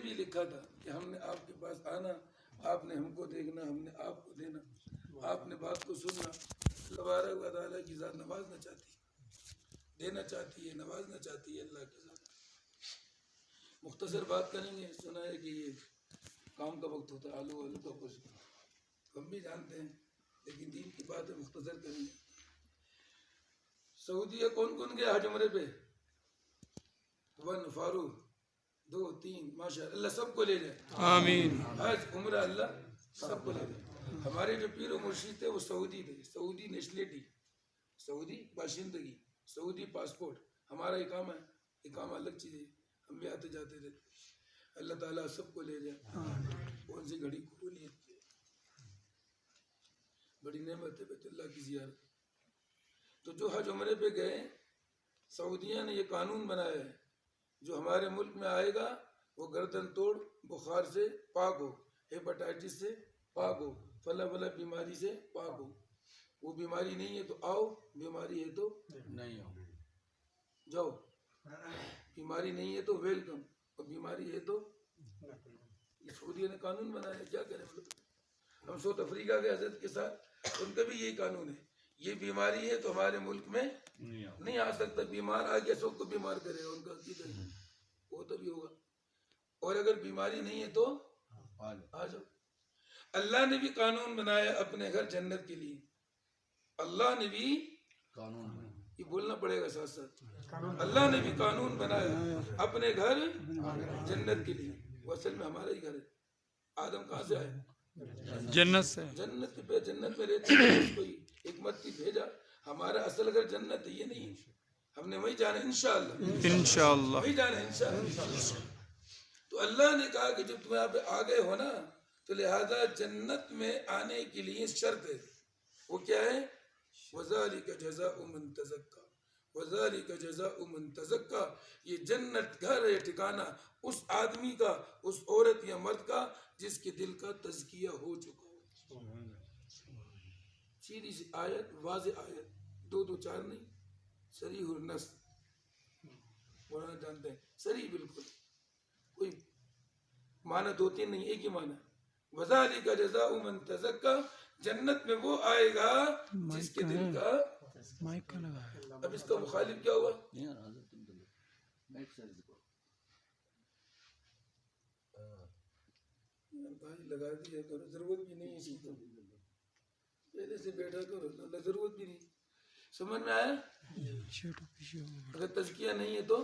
بھی لکھا تھا کہ ہم نے آپ کے پاس آنا، آپ نے ہم کو دیکھنا، ہم نے آپ کو دینا، آپ نے بات کو سننا۔ تبارک و تعالیٰ کی ذات نوازنا چاہتی ہے، دینا چاہتی ہے، نوازنا چاہتی ہے اللہ کی ذات۔ مختصر بات کریں گے، سنا ہے کہ یہ کام کا وقت ہوتا ہے، آلو کا خشک، ہم بھی جانتے ہیں، لیکن دین کی بات ہے، مختصر کریں گے۔ سعودیہ کون کون گیا حج عمرے پہ؟ 1 فاروق، 2 3 ماشاء اللہ سب کو لے جائے، آمین۔ حج عمرہ اللہ سب کو لے جائے۔ ہمارے جو پیر و مرشد تھے وہ سعودی تھے، سعودی نیشنلٹی، سعودی باشندگی، سعودی پاسپورٹ۔ ہمارا اقامہ ہے، اقامہ الگ چیز ہے، ہم بھی آتے جاتے تھے۔ اللہ تعالیٰ سب کو لے جائے۔ کون سی گھڑی قبولیت کی، بڑی نعمت ہے بیت اللہ کی زیارت۔ تو جو حج عمرے پہ گئے، سعودیہ نے یہ قانون بنایا ہے، جو ہمارے ملک میں آئے گا وہ گردن توڑ بخار سے پاک ہو، ہیپاٹائٹس سے پاک ہو، فلاں فلاں بیماری سے پاک ہو۔ وہ بیماری نہیں ہے تو آؤ، بیماری ہے تو نہیں آؤ، جاؤ۔ بیماری نہیں ہے تو ویلکم، اور بیماری ہے تو یہ سعودیہ نے قانون بنایا ہے، کیا کریں مطلب۔ ہم ساؤتھ افریقہ کے حضرت کے ساتھ، ان کا بھی یہی قانون ہے، یہ بیماری ہے تو ہمارے ملک میں نہیں آ سکتا، بیمار آ گیا سب کو بیمار کرے گا، ان کا عقیدہ ہے، وہ تبھی ہوگا۔ اور اگر بیماری نہیں ہے تو آ جاؤ۔ اللہ نے بھی قانون بنایا اپنے گھر جنت کے لیے، اللہ نے بھی قانون بنایا، یہ بولنا پڑے گا ساتھ ساتھ، اللہ نے بھی قانون بنایا اپنے گھر جنت کے لیے۔ وہ اصل میں ہمارا ہی گھر ہے، آدم کہاں سے آئے؟ جنت سے۔ جنت پہ، جنت میں رہتے ہیں، اس کو حکمت کی بھیجا۔ ہمارا اصل گھر جنت ہے، یہ نہیں ہے، ہم نے وہی جانا انشاءاللہ، انشاءاللہ۔ وہی جانا انشاءاللہ۔ تو اللہ نے کہا کہ جب تم یہاں پہ آ گئے ہو نا، تو لہذا جنت میں آنے کے لیے شرط ہے، وہ کیا ہے؟ وَذَلِكَ جَزَاءُ مَن تَزَكَّىٰ، وَذَلِكَ جَزَاءُ مَن تَزَكَّىٰ، یہ جنت گھر ہے، ٹھکانہ اس آدمی کا، اس عورت یا مرد کا جس کے دل کا تزکیہ ہو چکا ہو۔ سیدھی سی آیت، واضح آیت، 2 2 4 نہیں، صریح النص، قرآن جانتے ہیں، صریح بالکل، کوئی معنی 2 3 نہیں، ایک ہی معنی۔ وَذَلِكَ جَزَاءُ مَن تَزَكَّىٰ، جنت میں وہ آئے گا جس کے دل کا، مائک کا لگا ہے۔ اب اس کا مخالف کیا ہوا؟ بھائی لگا دیا کرو، ضرورت بھی نہیں ہے، پہلے سے بیٹھا کرو، اللہ ضرورت بھی نہیں۔ سمجھ میں آیا؟ اگر تزکیہ نہیں ہے تو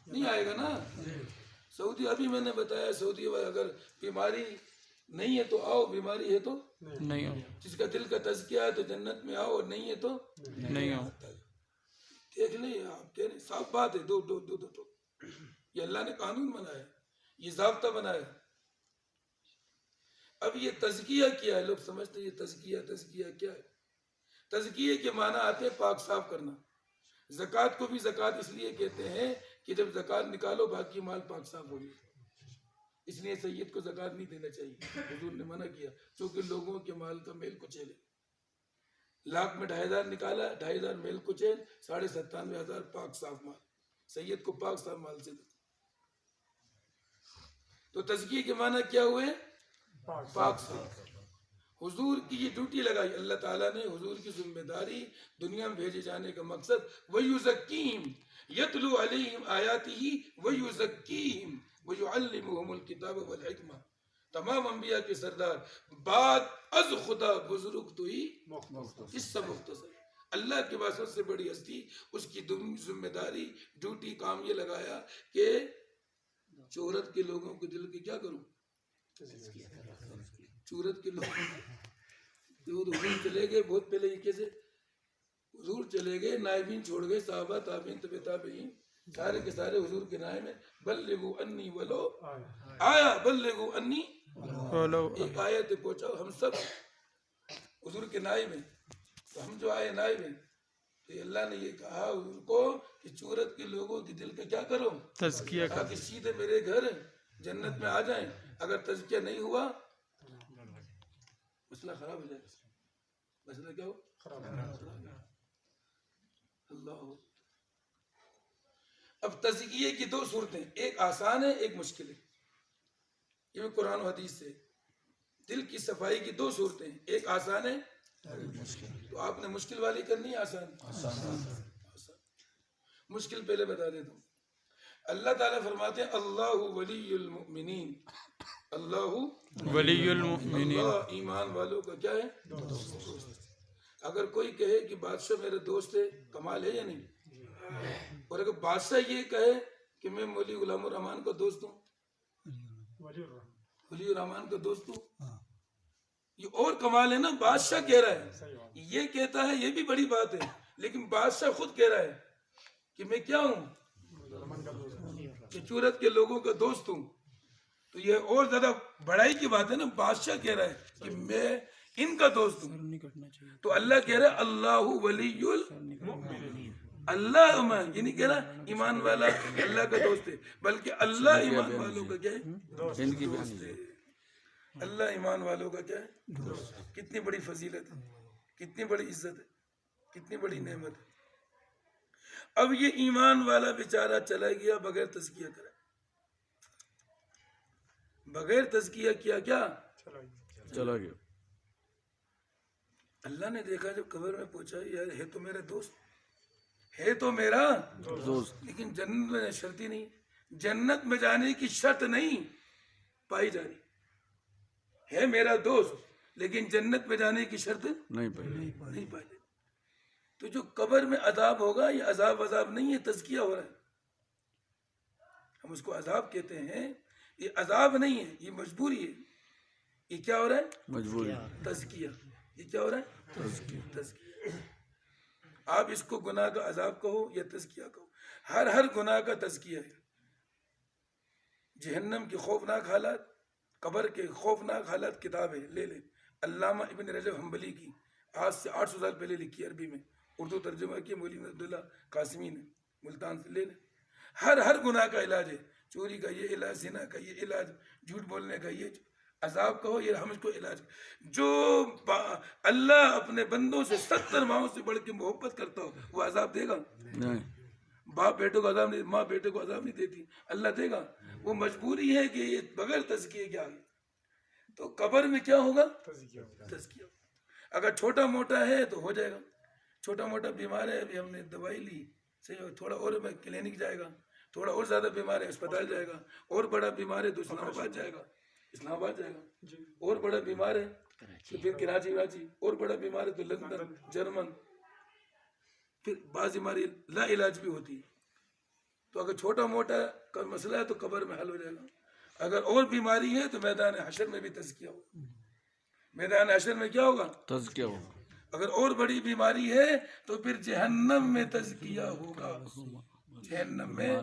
نہیں آئے گا نا۔ سعودی ابھی میں نے بتایا، سعودی اگر بیماری نہیں ہے تو آؤ، بیماری ہے تو نہیں آؤ، جس کا دل کا تزکیہ ہے تو جنت میں آؤ، اور نہیں ہے تو نہیں آؤ۔ دیکھ لیں، آپ کہہ رہے ہیں صاف بات ہے، دو دو دو دو دو، یہ اللہ نے قانون بنایا، یہ ضابطہ بنایا۔ اب یہ تزکیہ کیا ہے، لوگ سمجھتے ہیں یہ تزکیہ کیا ہے؟ تزکیہ کے معنی آتے ہیں پاک صاف کرنا۔ زکوٰۃ کو بھی زکوٰۃ اس لیے کہتے ہیں کہ جب زکوٰۃ نکالو باقی مال پاک صاف ہو گیا، اس لیے سید کو زکوٰۃ نہیں دینا چاہیے، حضور نے منع کیا، چونکہ لوگوں کے مال کا میل کچیل ہے۔ لاکھ میں 2,500 نکالا، 2,500 میل کچیل، 97,500 پاک صاف مال، سید کو پاک صاف مال سے دو۔ تو تزکیہ کے معنی کیا ہوئے؟ پاک صاف۔ حضور کی یہ ڈیوٹی لگائی اللہ تعالیٰ نے، حضور کی ذمہ داری، دنیا میں بھیجے جانے کا مقصد وَيُزَكِّيهِمْ يَتْلُو عَلَيْهِمْ آيَاتِهِ وَيُزَكِّيهِمْ وَيُعَلِّمُهُمُ الْكِتَابَ وَالْحِكْمَةَ۔ تمام انبیاء کے سردار، بعد از خدا بزرگ تو ہی قصہ مختصر۔ اللہ کے بعد سب سے بڑی ہستی، اس کی ذمہ داری، ڈیوٹی، کام یہ لگایا کہ چورت کے لوگوں کے دل کی کیا کروں؟ چورت کے لوگ حضور چلے گئے بہت پہلے، یہ کیسے حضور چلے گئے، نائبین چھوڑ گئے، صحابہ تابعین تبع تابعین سارے کے سارے حضور کے نائب ہیں، بلغوا انی ولو آیا، بلغوا انی ایک آیت پہنچاؤ۔ ہم سب حضور کے نائب ہیں، تو ہم جو آئے نائب ہیں، تو اللہ نے یہ کہا حضور کو کہ چورت کے لوگوں کے دل کا کیا کرو؟ تزکیہ کرو، تاکہ سیدھے میرے گھر جنت میں آ جائیں۔ اگر تزکیہ نہیں ہوا مسئلہ خراب ہو جائے گا۔ مسئلہ کیا ہو؟ خراب۔ اللہ اب تزکیے کی دو صورتیں، ایک آسان ہے ایک مشکل ہے، یہ بھی قرآن و حدیث سے۔ دل کی صفائی کی دو صورتیں، ایک آسان ہے تو آپ نے مشکل والی کرنی ہے آسان۔ مشکل پہلے بتا دیتا ہوں۔ اللہ تعالیٰ فرماتے ہیں اللہ ولی المؤمنین، اللہ ولی المؤمنین، اللہ ایمان والوں کا کیا ہے؟ دوست۔ اگر کوئی کہے کہ بادشاہ میرے دوست ہے، کمال ہے یا نہیں؟ اور اگر بادشاہ یہ کہے کہ میں مولوی غلام الرحمان کا دوست ہوں، ولی الرحمان کا دوست ہوں، یہ اور کمال ہے نا۔ بادشاہ کہہ رہا ہے، یہ کہتا ہے یہ بھی بڑی بات ہے، لیکن بادشاہ خود کہہ رہا ہے کہ میں کیا ہوں؟ چورت کے لوگوں کا دوست ہوں، تو یہ اور زیادہ بڑائی کی بات ہے نا۔ بادشاہ کہہ رہا ہے کہ میں ان کا دوست ہوں، تو اللہ کہہ رہا ہے اللہ ولی المؤمنین، اللہ یہ نہیں کہہ رہا ایمان والا اللہ کا دوست ہے، بلکہ اللہ ایمان والوں کا کیا ہے؟ دوست ہے۔ اللہ ایمان والوں کا کیا ہے؟ کتنی بڑی فضیلت ہے، کتنی بڑی عزت ہے، کتنی بڑی نعمت ہے۔ اب یہ ایمان والا بیچارہ چلا گیا بغیر تزکیہ کرے، بغیر تزکیہ کیا کیا چلا گیا۔ اللہ نے دیکھا جب قبر میں پوچھا یار ہے تو میرا دوست، ہے تو میرا دوست، لیکن جنت میں شرط ہی نہیں، جنت میں جانے کی شرط نہیں پائی جا رہی، ہے میرا دوست لیکن جنت میں جانے کی شرط نہیں پائی۔ نہیں پائی جاتی۔ تو جو قبر میں عذاب ہوگا یہ عذاب نہیں ہے، تزکیہ ہو رہا ہے، ہم اس کو عذاب کہتے ہیں، یہ عذاب نہیں ہے، یہ مجبوری ہے۔ یہ کیا ہو رہا ہے؟ مجبوری، تزکیہ۔ یہ کیا ہو رہا ہے؟ تزکیہ۔ آپ اس کو گناہ کا عذاب کہو یا تزکیہ کہو، ہر گناہ کا تزکیہ ہے۔ جہنم کی خوفناک حالات، قبر کے خوفناک حالات کتاب ہے، لے لیں، علامہ ابن رجب حنبلی کی، آج سے 800 سال پہلے لکھی عربی میں، اردو ترجمہ کی مولوی عبداللہ قاسمی نے، ملتان سے، لے لیں۔ ہر گناہ کا علاج ہے، چوری کا یہ علاج، زنا کا یہ علاج، جھوٹ بولنے کا یہ عذاب کہو، یہ ہم اس کو علاج۔ جو اللہ اپنے بندوں سے 70 ماہوں سے بڑھ کے محبت کرتا ہو وہ عذاب دے گا؟ نہیں۔ باپ بیٹے کو عذاب نہیں، ماں بیٹے کو عذاب نہیں دیتی، اللہ دے گا؟ وہ مجبوری ہے کہ یہ بغیر تزکیے کے آگے۔ تو قبر میں کیا ہوگا؟ تزکیہ۔ اگر چھوٹا موٹا ہے تو ہو جائے گا، چھوٹا موٹا بیمار ہے، ابھی ہم نے دوائی لی، صحیح ہو، تھوڑا اور میں کلینک جائے گا، تھوڑا اور زیادہ بیمار ہے اسپتال جائے گا، اور بڑا بیمار ہے تو اسلام آباد جائے گا، اور بڑا بیمار ہے تو پھر کراچی، اور بڑا بیمار ہے تو لندن، جرمن، پھر بعض بیماری لا علاج بھی ہوتی ہے۔ تو اگر چھوٹا موٹا کا مسئلہ ہے تو قبر میں حل ہو جائے گا، اگر اور بیماری ہے تو میدان حشر میں بھی تزکیہ ہوگا، میدان حشر میں کیا ہوگا؟ تزکیہ ہوگا۔ اگر اور بڑی بیماری ہے تو پھر جہنم میں تزکیہ ہوگا، جہنم میں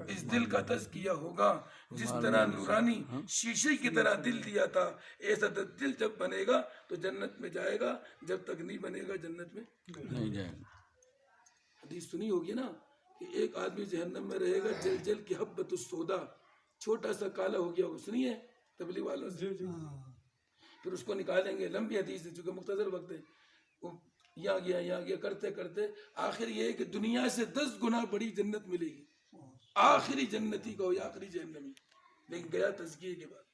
اس دل کا تزکیہ ہوگا۔ جس طرح نورانی شیشے کی طرح دل دیا تھا، ایسا دل جب بنے گا تو جنت میں جائے گا، جب تک نہیں بنے گا جنت میں نہیں جائے گا۔ حدیث سنی ہوگی نا کہ ایک آدمی جہنم میں رہے گا، جل جل کی حبۃ السودا، چھوٹا سا کالا ہو گیا ہوگا، سنیے تبلیغ والوں سے، پھر اس کو نکالیں گے، لمبی حدیث ہے چونکہ مختصر وقت ہے، وہ یہاں گیا کرتے کرتے آخر یہ ہے کہ دنیا سے 10 گنا بڑی جنت ملے گی، آخری جنتی کو یا آخری جہنمی، لیکن گیا تزکیے کے بعد۔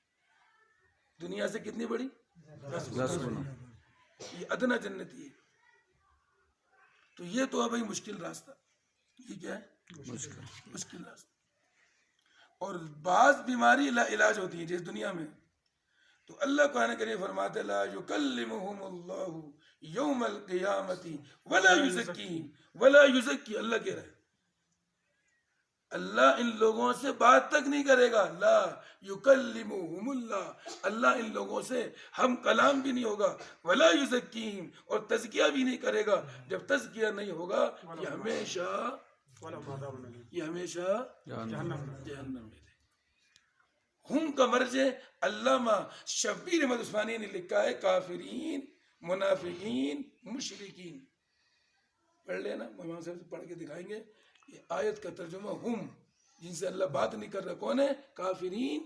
دنیا سے کتنی بڑی؟ 10 گنا۔ یہ ادنا جنتی ہے۔ تو یہ تو ہے بھائی مشکل راستہ، یہ کیا ہے؟ مشکل راستہ۔ اور بعض بیماری لا علاج ہوتی ہے جس دنیا میں، تو اللہ قرآن کریم فرماتے لا یکلمہم اللہ یوم القیامت ولا یزکیہم ولا یزکی، اللہ کہہ رہا ہے اللہ ان لوگوں سے بات تک نہیں کرے گا، لا یکلمہم اللہ، اللہ ان لوگوں سے ہم کلام بھی نہیں ہوگا، ولا یزکیہم، اور تزکیہ بھی نہیں کرے گا۔ جب تزکیہ نہیں ہوگا یہ ہمیشہ جہنم میں رہے۔ ہم کا مرج علامہ شبیر احمد عثمانی نے لکھا ہے کافرین، منافقین، مشرکین، پڑھ لینا، امام صاحب سے پڑھ کے دکھائیں گے۔ یہ آیت کا ترجمہ ہم، جن سے اللہ بات نہیں کر رہا، کون ہے؟ کافرین،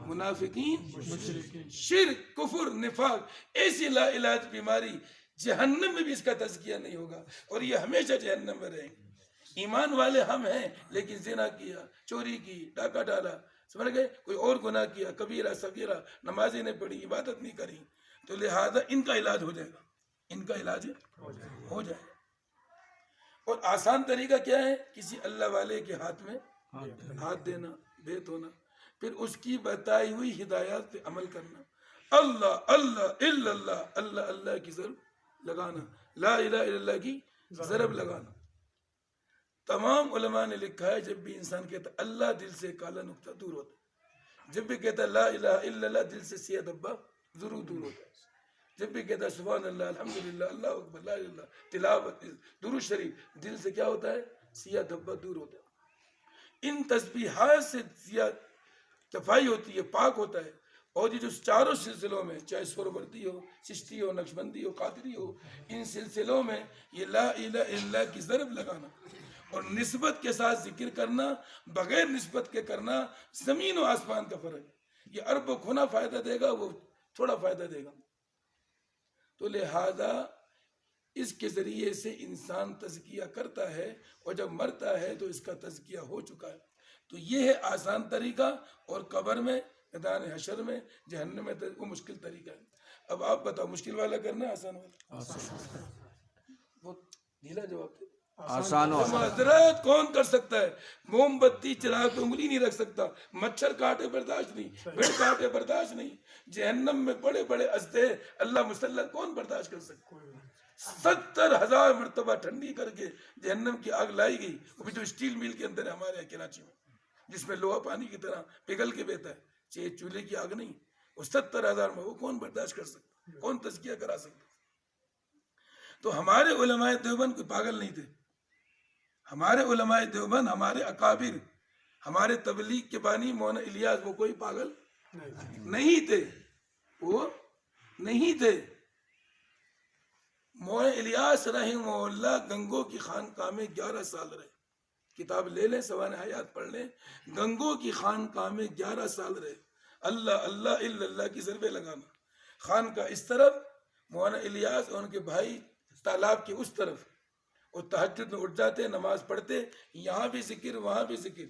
منافقین، شرک، کفر، نفاق، ایسی لا علاج بیماری، جہنم میں بھی اس کا تزکیہ نہیں ہوگا اور یہ ہمیشہ جہنم میں رہیں گے۔ ایمان والے ہم ہیں لیکن زنا کیا, چوری کی, ڈاکہ ڈالا, سمجھ گئے, کوئی اور گناہ کیا, کبیرہ صغیرہ, نمازیں نہیں پڑھی, عبادت نہیں کری, تو لہذا ان کا علاج ہو جائے گا, ان کا علاج ہو جائے گا. اور آسان طریقہ کیا ہے؟ کسی اللہ والے کے ہاتھ میں ہاتھ دینا, بیت ہونا, پھر اس کی بتائی ہوئی ہدایات پہ عمل کرنا. اللہ اللہ الا اللہ, اللہ اللہ کی ضرب لگانا, لا الہ الا اللہ کی ضرب لگانا. تمام علماء نے لکھا ہے جب بھی انسان کہتا ہے اللہ, دل سے کالا نقطہ دور ہوتا ہے. جب بھی کہتا ہے لا الہ الا اللہ, دل سے سیاہ دھبا ضرور دور ہوتا ہے. جب بھی کہتا ہے سبحان اللہ, الحمدللہ, اللہ اکبر, لا الہ الا اللہ, تلاوت, درود شریف, دل سے کیا ہوتا ہے؟ سیاہ دھبا دور ہوتا ہے. ان تسبیحات سے سیاہ صفائی ہوتی ہے, پاک ہوتا ہے. اور یہ جو چاروں سلسلوں میں, چاہے سہروردی ہو, چشتی ہو, نقشبندی ہو, قادری ہو, ان سلسلوں میں یہ لا الہ الا اللہ کی ضرب لگانا اور نسبت کے ساتھ ذکر کرنا, بغیر نسبت کے کرنا, زمین و آسمان کا فرق ہے. یہ ارب و کھنا فائدہ دے گا, وہ تھوڑا فائدہ دے گا. تو لہذا اس کے ذریعے سے انسان تزکیہ کرتا ہے, اور جب مرتا ہے تو اس کا تزکیہ ہو چکا ہے. تو یہ ہے آسان طریقہ, اور قبر میں, میدان حشر میں, جہنم میں وہ مشکل طریقہ ہے. اب آپ بتاؤ, مشکل والا کرنا ہے آسان والا؟ بہت ڈھیلا جواب دے. آسان و حضرت کون کر سکتا ہے؟ موم بتی چراغ پہ انگلی نہیں رکھ سکتا, مچھر کاٹے برداشت نہیں, بھیڑ کاٹے برداشت نہیں, جہنم میں بڑے بڑے اژدے اللہ مسلط کون برداشت کر سکتا؟ 70,000 مرتبہ ٹھنڈی کر کے جہنم کی آگ لائی گئی, وہ بھی جو اسٹیل میل کے اندر ہے ہمارے یہاں کراچی میں, جس میں لوہا پانی کی طرح پگھل کے بہتا ہے, چاہے چولہے کی آگ نہیں, وہ 70,000 میں وہ کون برداشت کر سکتا, کون تزکیہ کرا سکتا؟ تو ہمارے علماء دیوبند کوئی پاگل نہیں تھے. ہمارے علماء دیوبند, ہمارے اکابر, ہمارے تبلیغ کے بانی مولانا الیاس, وہ کوئی پاگل نہیں تھے, وہ نہیں تھے. مولانا الیاس رحمہ اللہ گنگو کی خانقاہ میں 11 سال رہے. کتاب لے لیں, سوانح حیات پڑھ لیں, گنگو کی خانقاہ میں 11 سال رہے. اللہ اللہ الا اللہ کی ضربیں لگانا. خانقاہ اس طرف, مولانا الیاس اور ان کے بھائی تالاب کی اس طرف, اور تہجد میں اٹھ جاتے, نماز پڑھتے, یہاں بھی ذکر, وہاں بھی ذکر,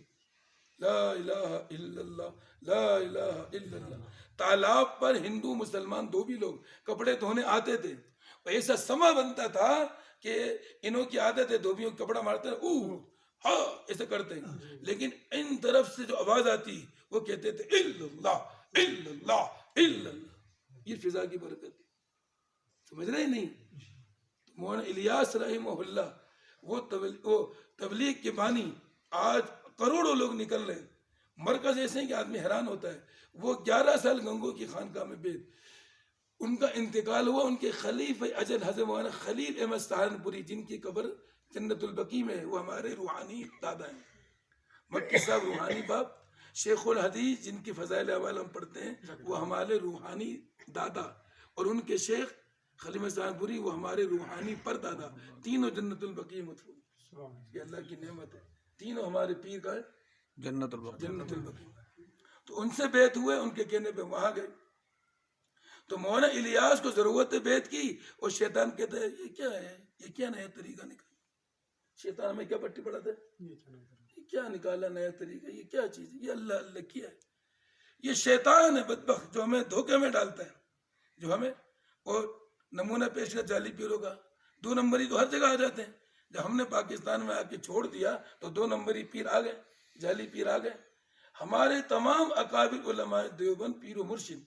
لا الہ الا اللہ, لا الہ الا اللہ. تالاب پر ہندو مسلمان دو بھی لوگ کپڑے دھونے آتے تھے. ایسا سما بنتا تھا کہ انہوں کی عادت ہے, دھوبیوں کپڑا مارتے ہیں, اوہ ہاں ایسا کرتے ہیں, لیکن ان طرف سے جو آواز آتی وہ کہتے تھے الا اللہ الا اللہ الا اللہ. یہ فضا کی برکت, سمجھ رہے نہیں؟ مولانا الیاس رحمہ اللہ وہ تبلیغ کے بانی, آج کروڑوں لوگ نکل رہے ہیں. مرکز ایسے ہیں کہ آدمی حیران ہوتا ہے. وہ 11 سال گنگو کی خانقاہ میں بیت, ان کا انتقال ہوا. ان کے خلیفہ اجل حضرت مولانا خلیل احمد سہارنپوری, جن کی قبر جنت البقیع میں, وہ ہمارے روحانی دادا ہیں. مکی صاحب روحانی باپ, شیخ الحدیث جن کی فضائل اعمال ہم پڑھتے ہیں, وہ ہمارے روحانی دادا, اور ان کے شیخ خلیل سہارنپوری وہ ہمارے روحانی پر دادا. تینوں جنت البقیع مدفون. یہ اللہ کی نعمت ہے, تینوں ہمارے پیر کا جنت البقیع. جنت البقیع. تو ان سے بیعت ہوئے, ان کے کہنے پہ وہاں گئے. تو مولانا الیاس کو ضرورت بیعت کی, اور شیطان کہتا ہے یہ کیا ہے, یہ کیا نیا طریقہ نکالا. شیطان ہمیں کیا پٹی پڑھاتا ہے, یہ کیا نکالا نیا طریقہ, یہ کیا چیز ہے, یہ اللہ اللہ کیا ہے. یہ شیطان ہے بدبخت جو ہمیں دھوکے میں ڈالتا ہے, جو ہمیں, اور نمونہ پیش کر جعلی پیروں کا. 2 نمبری تو ہر جگہ آ جاتے ہیں. جب ہم نے پاکستان میں آ کے چھوڑ دیا تو 2 نمبری پیر آ گئے, جعلی پیر آ گئے. ہمارے تمام اکابر علماء دیوبند پیر و مرشد.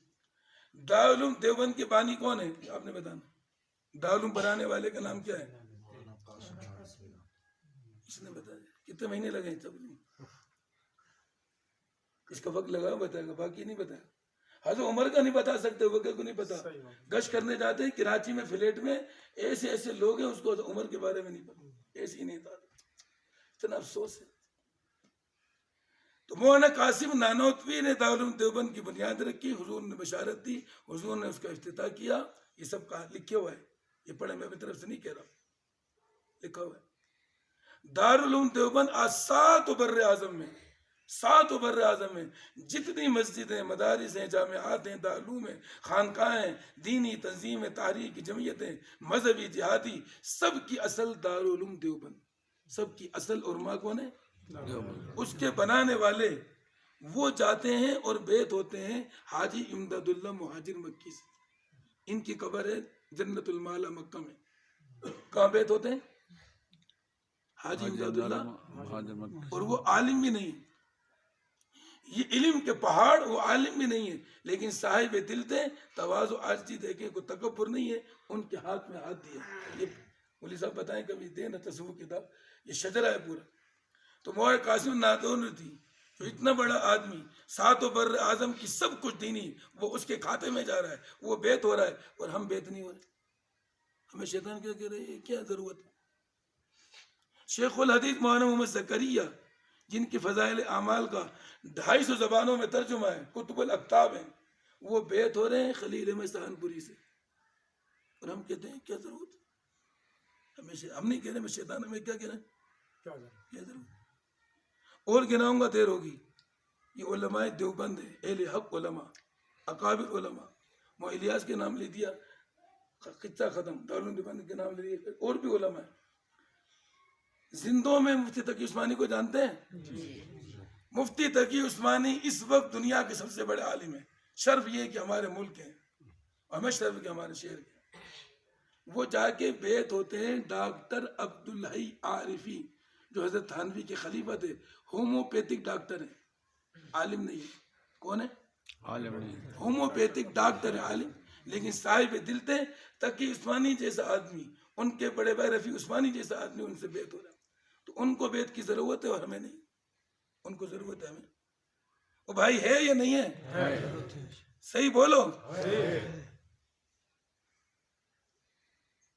دارالعلوم دیوبند کے بانی کون ہے آپ نے بتانا؟ دارالعلوم بنانے والے کا نام کیا ہے؟ اس نے بتایا. کتنے مہینے لگے تبلیغ, اس کا وقت لگا بتائے گا, باقی نہیں بتایا. حضرت عمر کا نہیں بتا سکتے, وقت کو نہیں پتا. گشت کرنے جاتے ہیں کراچی میں, فلیٹ میں, ایسے ایسے لوگ ہیں اس کو عمر کے بارے میں نہیں پتا, ایسے ہی نہیں تھا. اتنا افسوس ہے. تو مولانا قاسم نانوتوی نے دارالعلوم دیوبند کی بنیاد رکھی, حضور نے بشارت دی, حضور نے اس کا افتتاح کیا. یہ سب لکھے ہوا ہے, یہ پڑھے, میں اپنی طرف سے نہیں کہہ رہا, لکھا ہوا ہے. دارالعلوم دیوبند آج 7 بر اعظم میں, 7 بر اعظم میں جتنی مسجدیں, مدارس ہیں, جامعات ہیں, دارالعلوم ہیں, خانقاہیں, دینی تنظیمیں, تحریکی جمعیتیں, مذہبی جہادی, سب کی اصل دارالعلوم دیوبند. سب کی اصل اور ماں کون ہے؟ اس کے بنانے والے وہ جاتے ہیں اور بیت ہوتے ہیں حاجی امداد اللہ مہاجر مکی سے. ان کی قبر ہے جنت المالا مکہ میں. کہاں بیت ہوتے ہیں؟ حاجی امداد اللہ. اور وہ عالم بھی نہیں, یہ علم کے پہاڑ, وہ عالم بھی نہیں ہے لیکن صاحب دل تھے, تواضع عاجزی دیکھیں, کوئی تکبر نہیں ہے. ان کے ہاتھ میں ہاتھ دیا. یہ مولوی صاحب بتائیں کبھی دیں نا تصوف کتاب, یہ شجرہ ہے پورا. تو مولا قاسم نادون تھی, جو اتنا بڑا آدمی, ساتوں بر اعظم کی سب کچھ دینی, وہ اس کے کھاتے میں جا رہا ہے, وہ بیت ہو رہا ہے اور ہم بیت نہیں ہو رہے. ہمیں شیطان کیا کہہ رہے ہیں, کیا ضرورت ہے؟ شیخ الحدیث مولانا محمد زکریا, جن کی فضائل اعمال کا 250 زبانوں میں ترجمہ ہے, کتب الاکتاب ہیں, وہ بیت ہو رہے ہیں خلیل احمد سہارنپوری سے, اور ہم کہتے ہیں کیا ضرورت ہے؟ ہم نہیں کہہ رہے, میں شیطان ہمیں کیا کہہ رہے ہیں, کیا ضرورت. اور گناؤں گا دیر ہوگی. یہ علماء دیوبند ہے, اہل حق علماء, اکابر علماء. مو الیاس کے نام لے دیا, قصہ ختم. دارالعلوم دیوبند کے نام لے دیا, اور بھی علماء ہیں. زندوں میں مفتی تقی عثمانی کو جانتے ہیں؟ مفتی تقی عثمانی اس وقت دنیا کے سب سے بڑے عالم ہیں. شرف یہ کہ ہمارے ملک ہیں, اور ہمیں شرف کہ ہمارے شہر کے. وہ جا کے بیت ہوتے ہیں ڈاکٹر عبدالحی عارفی, جو حضرت تھانوی کے خلیفہ تھے. ہوموپیتھک ڈاکٹر ہیں, عالم نہیں ہے. کون ہے؟ عالم نہیں. ہوموپیتھک ڈاکٹر ہے, عالم لیکن صاحب دل تھے. تقی عثمانی جیسا آدمی, ان کے بڑے بھائی رفیع عثمانی جیسا آدمی, ان سے بیت ہو رہا ہے. تو ان کو بیت کی ضرورت ہے اور ہمیں نہیں. ان کو ضرورت ہے, ہمیں. وہ بھائی ہے یا نہیں ہے؟ صحیح بولو.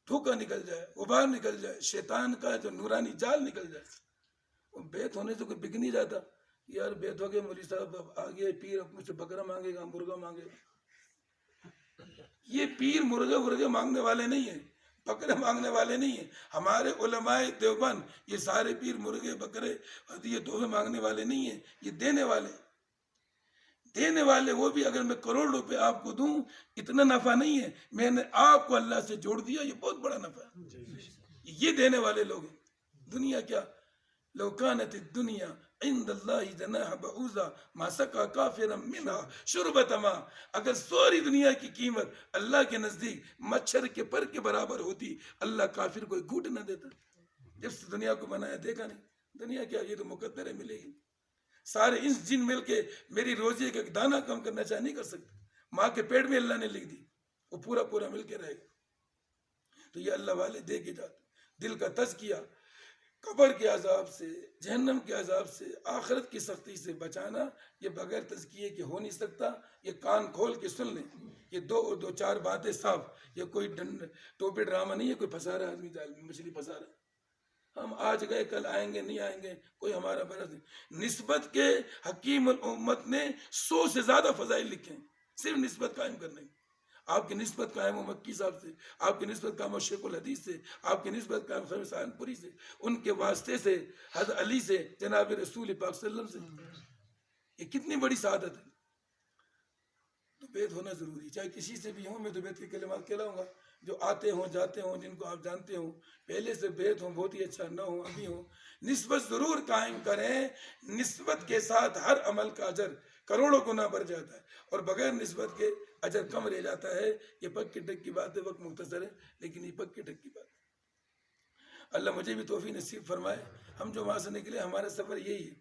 دھوکا نکل جائے, غبار نکل جائے, شیطان کا جو نورانی جال نکل جائے. وہ بیت ہونے سے کوئی بک نہیں جاتا. یار بیت ہو گئے, مولوی صاحب اب آگے پیر اپنے سے بکرا مانگے گا, مرغا مانگے گا. یہ پیر مرغے مانگنے والے نہیں ہیں, بکرے مانگنے والے نہیں ہیں. ہمارے علماء دیوبند یہ سارے پیر مرغے بکرے یہ تحفے مانگنے والے نہیں ہیں, یہ دینے والے. دینے والے وہ بھی اگر میں کروڑ روپے آپ کو دوں, اتنا نفع نہیں ہے. میں نے آپ کو اللہ سے جوڑ دیا, یہ بہت بڑا نفع ہے. یہ دینے والے لوگ ہیں. دنیا کیا, لو کانت الدنیا عند اللہ جناح بعوضہ ما سقى کافرا منها شربۃ ماء. اگر ساری دنیا کی قیمت اللہ کے نزدیک مچھر کے پر کے برابر ہوتی, اللہ کافر کو ایک گھوٹ نہ دیتا. جب سے دنیا کو بنایا دیکھا نہیں. دنیا کیا, یہ تو مقدر ہے, ملے گی. سارے انس جن مل کے میری روزی کا ایک دانہ کم کرنا چاہ نہیں کر سکتے. ماں کے پیٹ میں اللہ نے لکھ دی, وہ پورا پورا مل کے رہے گا. تو یہ اللہ والے دے کے جاتے. دل کا تزکیہ, قبر کے عذاب سے, جہنم کے عذاب سے, آخرت کی سختی سے بچانا, یہ بغیر تزکیے کے ہو نہیں سکتا. یہ کان کھول کے سن لیں, یہ دو اور دو چار باتیں صاف. یہ کوئی ٹوپی ڈرامہ نہیں ہے, کوئی پھنسا رہا آدمی جال میں, مچھلی پھنسا رہا. ہم آج گئے کل آئیں گے, نہیں آئیں گے, کوئی ہمارا برس نہیں. نسبت کے حکیم الامت نے 100 سے زیادہ فضائل لکھے ہیں صرف نسبت قائم کرنے. آپ کی نسبت قائم ہو مکی صاحب سے, آپ کی نسبت قائم ہو شیخ الحدیث سے, آپ کی نسبت قائم خلیل سہارنپوری سے, ان کے واسطے سے حضرت علی سے, جناب رسول پاک صلی اللہ علیہ وسلم سے. یہ کتنی بڑی سعادت ہے. تو بیت ہونا ضروری, چاہے کسی سے بھی ہوں. میں تو بیت کے کلمات کہلاؤں گا, جو آتے ہوں جاتے ہوں, جن کو آپ جانتے ہوں, پہلے سے بیت ہوں, بہت ہی اچھا, نہ ہوں ابھی ہوں. نسبت ضرور قائم کریں. نسبت کے ساتھ ہر عمل کا اجر کروڑوں گنا بڑھ جاتا ہے, اور بغیر نسبت کے اجر کم رہ جاتا ہے. یہ پک کے ٹک کی بات ہے, وقت مختصر ہے, لیکن یہ پک کے ٹک کی بات ہے. اللہ مجھے بھی توفیق نصیب فرمائے. ہم جو وہاں سے نکلے, ہمارا سفر یہی ہے,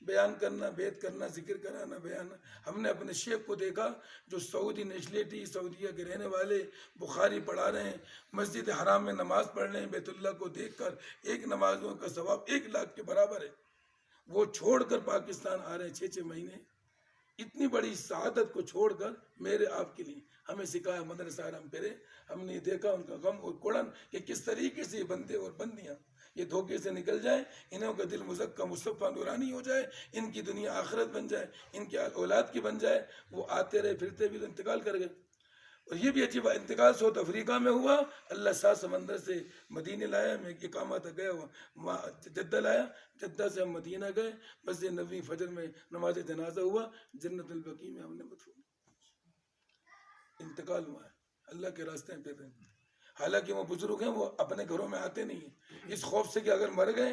بیان کرنا, بیت کرنا, ذکر کرانا, بیان. ہم نے اپنے شیخ کو دیکھا جو سعودی نیشنلٹی, سعودیہ کے رہنے والے, بخاری پڑھا رہے ہیں, مسجد حرام میں نماز پڑھ رہے ہیں. بیت اللہ کو دیکھ کر ایک نمازوں کا ثواب 1 لاکھ کے برابر ہے. وہ چھوڑ کر پاکستان آ رہے ہیں 6 مہینے. اتنی بڑی سعادت کو چھوڑ کر میرے آپ کے لیے. ہمیں سکھایا مدرسہ حرام پھرے. ہم نے دیکھا ان کا غم اور کوڑن کہ کس طریقے سے یہ بندے اور بندیاں یہ دھوکے سے نکل جائیں, انہوں کا دل مزکہ مصطفیٰ نورانی ہو جائے, ان کی دنیا آخرت بن جائے, ان کی اولاد کی بن جائے. وہ آتے رہے پھرتے بھی انتقال کر گئے. اور یہ بھی عجیب انتقال ساؤتھ افریقہ میں ہوا. اللہ 7 سمندر سے مدینے لایا. میں اقامہ تک گیا ہوا, جدہ لایا, جدہ سے ہم مدینہ گئے. مسجد نبوی فجر میں نماز جنازہ ہوا, جنت البقیع میں ہم نے مدفون. انتقال ہوا ہے, اللہ کے راستے پہ رہے. حالانکہ وہ بزرگ ہیں, وہ اپنے گھروں میں آتے نہیں ہیں, اس خوف سے کہ اگر مر گئے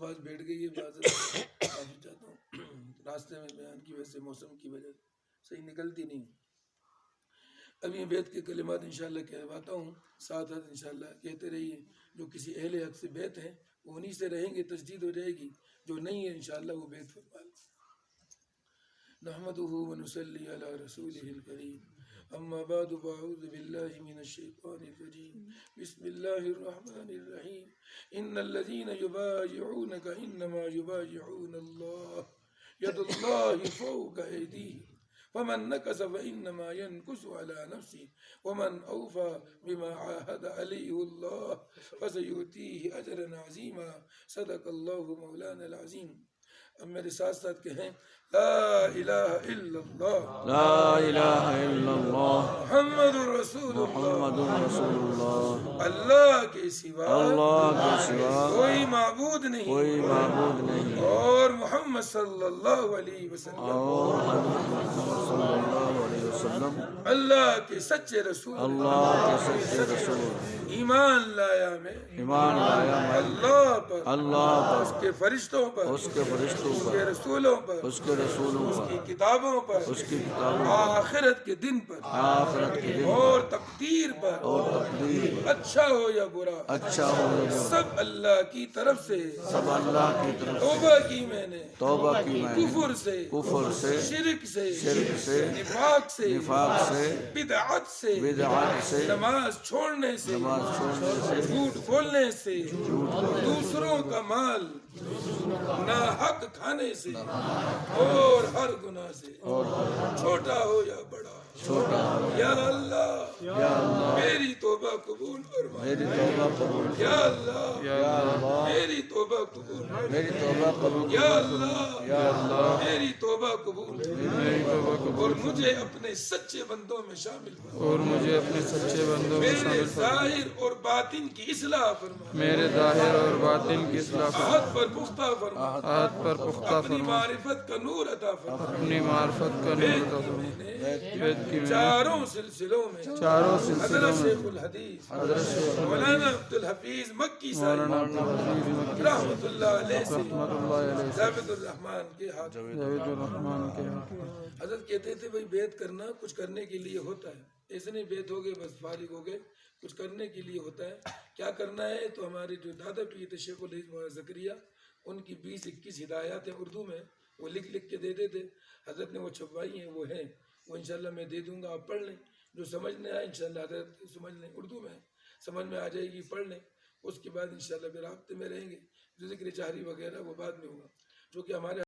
آواز بیٹھ گئی ہے، معافی چاہتا ہوں، راستے میں بیان کی وجہ سے، موسم کی وجہ سے صحیح نکلتی نہیں۔ اب یہ بیت کے کلمات انشاءاللہ کہواتا ہوں، ساتھ ساتھ انشاءاللہ کہتے رہیے۔ جو کسی اہل حق سے بیت ہے وہ انہی سے رہیں گے، تجدید ہو جائے گی، جو نہیں ہے انشاءاللہ وہ بیت فرما لیں۔ نحمده ونصلي على رسوله الكريم، اما بعد فاعوذ بالله من الشيطان الرجيم، بسم الله الرحمن الرحيم، ان الذين يبايعونك انما يبايعون الله يد الله فوق ايديهم فمن نكث فإنما ينكث على نفسه ومن أوفى بما عاهد عليه الله فسيؤتيه أجرا عظيما، صدق الله مولانا العظيم۔ اب میرے ساتھ ساتھ کہیں لا الہ الا اللہ، لا الہ الا اللہ، محمد رسول محمد اللہ، رسول اللہ، اللہ کے سوا اللہ کے سوا کوئی معبود نہیں، کوئی معبود نہیں، اور محمد صلی اللہ علیہ وسلم اور محمد صلی اللہ علیہ وسلم اللہ کے سچے رسول، اللہ کے سچے رسول، ایمان لایا میں ایمان لایا میں اللہ پر، اللہ اس پر، کے فرشتوں پر، اس کے فرشتوں اس کے پر، رسولوں پر، اس کے رسولوں اس پر، کی کتابوں پر، اس کی کتابوں آخرت کے دن پر، پر، آخرت کے دن اور تقدیر پر، اور تقدیر پر، اچھا ہو یا برا، اچھا ہو یا برا، سب اللہ کی طرف سے سب اللہ کی طرف سے توبہ کی میں نے، توبہ کی میں نے، کفر سے، کفر سے، شرک سے، شرک سے، نفاق سے، نفاق سے، بدعت سے، بدعت سے، نماز چھوڑنے سے، نماز چھوڑنے سے، جھوٹ بولنے سے، دوسروں کا مال ناحق کھانے سے، اور ہر گناہ سے، چھوٹا ہو یا بڑا، چھوٹا ہو یا اللہ یا اللہ، میری توبہ قبول فرما، میری توبہ قبول، یا اللہ یا اللہ میری توبہ قبول، میری توبہ قبول، یا اللہ یا اللہ میری توبہ قبول، میری توبہ قبول، اور مجھے اپنے سچے بندوں میں شامل فرما، اور مجھے اپنے سچے بندوں میں میرے شامل فرما، ظاہر اور باطن کی اصلاح فرما، میرے ظاہر اور باطن کی اصلاح فرما، عہد پر پختہ فرما، عہد پر پختہ اپنی فرما، معرفت کا نور عطا فرما، اپنی معرفت کا نور عطا فرما، وید کی میں چاروں سلسلوں میں چاروں سلسلوں حضرت میں شیخ الحدیث حضرت شیخ مولانا عبدالحفیظ مکی صاحب مولانا عبدالحفیظ مکی رحمت اللہ علیہ سے رحمۃ اللہ علیہ ثابت الرحمان کے ہاتھ، جاوید الرحمان کے حضرت کہتے تھے بھائی بیت کرنا کچھ کرنے کے لیے ہوتا ہے، ایسے نہیں بیت ہو گئے بس فارغ ہو گئے، کچھ کرنے کے لیے ہوتا ہے۔ کیا کرنا ہے؟ تو ہمارے جو دادا پیر تھے شیخ الحدیث مولانا زکریا، ان کی 20-21 ہدایات ہیں اردو میں، وہ لکھ لکھ کے دیتے تھے، حضرت نے وہ چھپوائی ہیں، وہ ہیں، وہ انشاءاللہ میں دے دوں گا، آپ پڑھ لیں، جو سمجھ میں آئے انشاءاللہ حضرت سمجھ لیں، اردو میں سمجھ میں آ جائے گی پڑھ لیں، اس کے بعد انشاءاللہ پھر رابطے میں رہیں گے۔ جو ذکر چہری وغیرہ وہ بعد میں ہوگا، جو کہ ہمارے